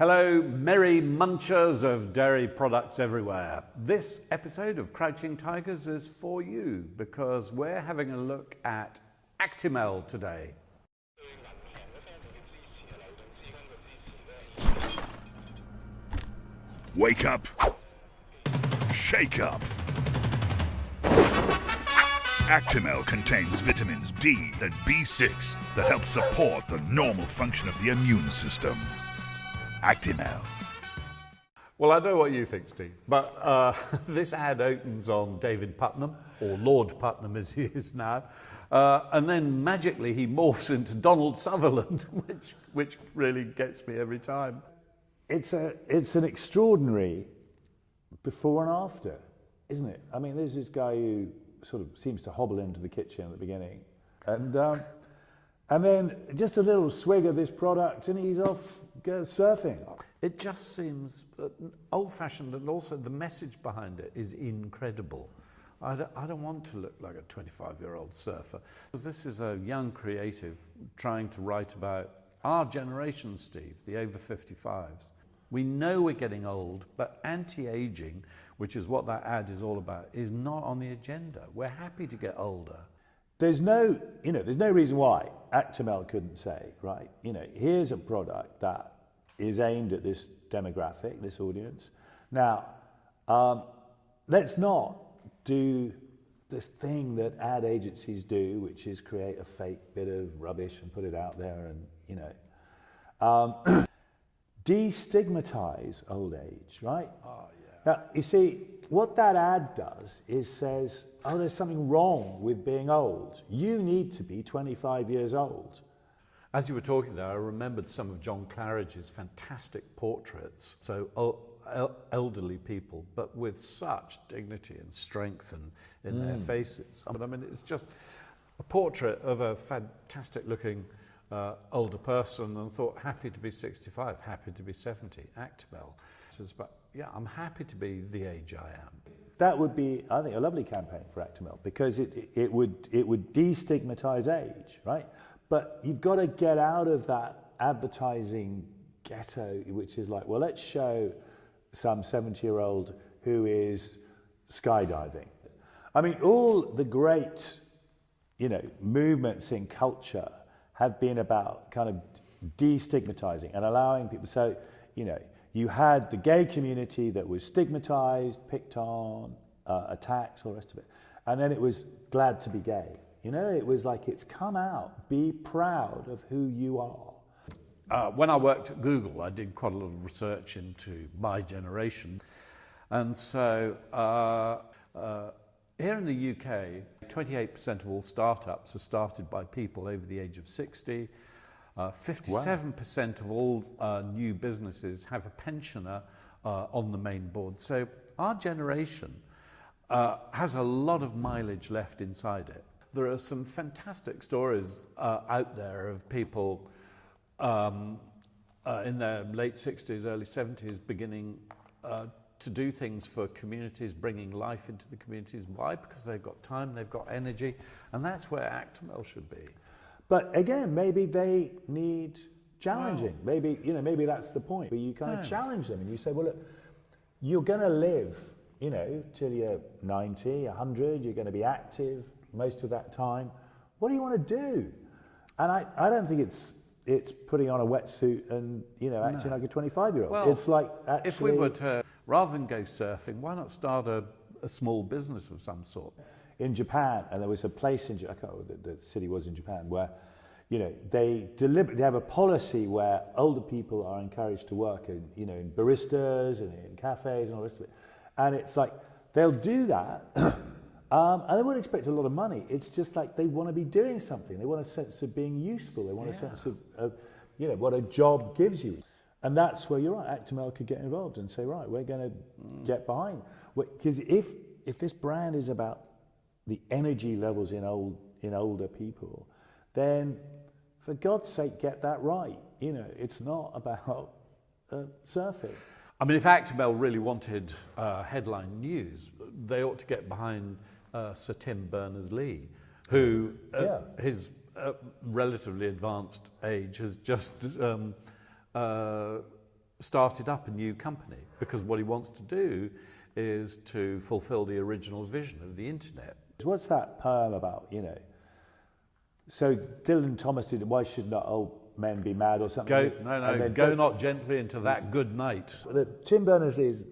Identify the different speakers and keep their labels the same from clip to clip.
Speaker 1: Hello, merry munchers of dairy products everywhere. This episode of Crouching Tigers is for you because we're having a look at Actimel today.
Speaker 2: Wake up. Shake up. Actimel contains vitamins D and B6 that help support the normal function of the immune system. Actimel.
Speaker 1: Well, I know what you think, Steve, but this ad opens on David Putnam, or Lord Putnam as he is now, and then magically he morphs into Donald Sutherland, which really gets me every time.
Speaker 3: It's an extraordinary before and after, isn't it? I mean, there's this guy who sort of seems to hobble into the kitchen at the beginning, and then just a little swig of this product, and he's off go surfing.
Speaker 1: It just seems old-fashioned, and also the message behind it is incredible. I don't want to look like a 25-year-old surfer, because this is a young creative trying to write about our generation, Steve, the over 55s. We know we're getting old, but anti-aging, which is what that ad is all about, is not on the agenda. We're happy to get older.
Speaker 3: There's no reason why Actimel couldn't say, right, here's a product that is aimed at this demographic, this audience. Now, let's not do this thing that ad agencies do, which is create a fake bit of rubbish and put it out there and, destigmatize old age, right?
Speaker 1: Oh, yeah.
Speaker 3: Now, you see, what that ad does is says, oh, there's something wrong with being old. You need to be 25 years old.
Speaker 1: As you were talking there, I remembered some of John Claridge's fantastic portraits. So elderly people, but with such dignity and strength in their faces. I mean, it's just a portrait of a fantastic looking older person, and thought, happy to be 65, happy to be 70, Actimel. But yeah, I'm happy to be the age I am.
Speaker 3: That would be, I think, a lovely campaign for Actimel, because it would destigmatize age, right? But you've got to get out of that advertising ghetto, which is like, well, let's show some 70-year-old who is skydiving. I mean, all the great, movements in culture have been about kind of destigmatizing and allowing people. So, you had the gay community that was stigmatized, picked on, attacked, all the rest of it. And then it was glad to be gay. It was like, it's come out, be proud of who you are.
Speaker 1: When I worked at Google, I did quite a lot of research into my generation. And so here in the UK, 28% of all startups are started by people over the age of 60. 57% of all new businesses have a pensioner on the main board. So our generation has a lot of mileage left inside it. There are some fantastic stories out there of people in their late 60s, early 70s beginning to do things for communities, bringing life into the communities. Why? Because they've got time, they've got energy, and that's where Actimel should be.
Speaker 3: But again, maybe they need challenging. Wow. Maybe that's the point, where you kind of challenge them and you say, well, look, you're going to live, till you're 90, 100, you're going to be active most of that time. What do you want to do? And I don't think it's putting on a wetsuit and, acting like a 25-year-old.
Speaker 1: Well,
Speaker 3: it's like, actually,
Speaker 1: if we were to, rather than go surfing, why not start a small business of some sort?
Speaker 3: In Japan, and there was a place in Japan, I can't remember what the city was in Japan, where they deliberately have a policy where older people are encouraged to work in baristas and in cafes and all the rest of it. And it's like, they'll do that, and they won't expect a lot of money. It's just like they want to be doing something. They want a sense of being useful. They want a sense of what a job gives you. And that's where you're right. Actimel could get involved and say, right, we're going to get behind. Because if this brand is about the energy levels in older people, then for God's sake, get that right. It's not about surfing.
Speaker 1: I mean, if Actimel really wanted headline news, they ought to get behind Sir Tim Berners-Lee, who his relatively advanced age has just started up a new company because what he wants to do is to fulfill the original vision of the internet.
Speaker 3: What's that poem about, you know? So Dylan Thomas did, why should not old men be mad or something?
Speaker 1: Go not gently into that good night.
Speaker 3: Tim Berners-Lee is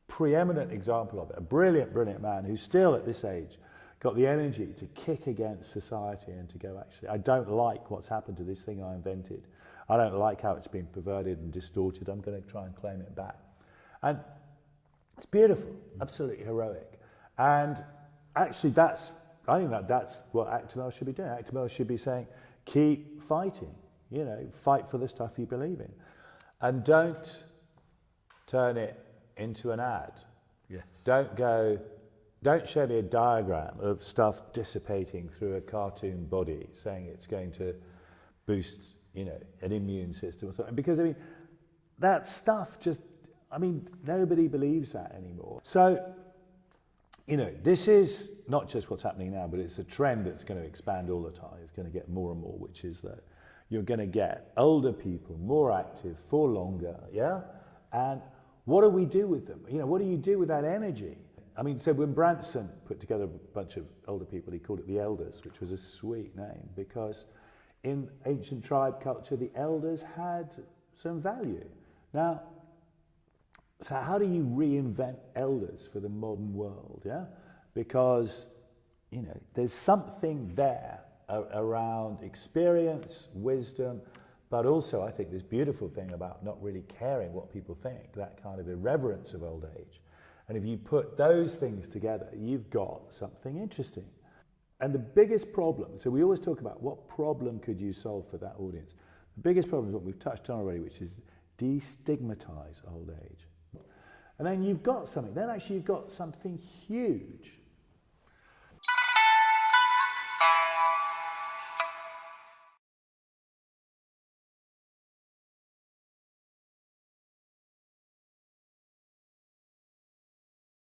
Speaker 3: preeminent example of it, a brilliant, brilliant man who still at this age got the energy to kick against society and to go, actually, I don't like what's happened to this thing I invented. I don't like how it's been perverted and distorted. I'm going to try and claim it back. And it's beautiful, absolutely heroic. And actually I think that's what Actimel should be doing. Actimel should be saying, keep fighting, you know, fight for the stuff you believe in. And don't turn it into an ad.
Speaker 1: Yes.
Speaker 3: Don't show me a diagram of stuff dissipating through a cartoon body saying it's going to boost, you know, an immune system or something. Because, I mean, that stuff just, I mean, nobody believes that anymore. So, you know, this is not just what's happening now, but it's a trend that's going to expand all the time. It's going to get more and more, which is that you're going to get older people more active for longer, yeah? And what do we do with them? You know, what do you do with that energy? I mean, so when Branson put together a bunch of older people, he called it the Elders, which was a sweet name, because in ancient tribe culture, the elders had some value. Now, so how do you reinvent elders for the modern world, yeah? Because, you know, there's something there around experience, wisdom, but also I think this beautiful thing about not really caring what people think, that kind of irreverence of old age. And if you put those things together, you've got something interesting. And the biggest problem, so we always talk about what problem could you solve for that audience. The biggest problem is what we've touched on already, which is destigmatize old age. And then you've got something, then actually you've got something huge.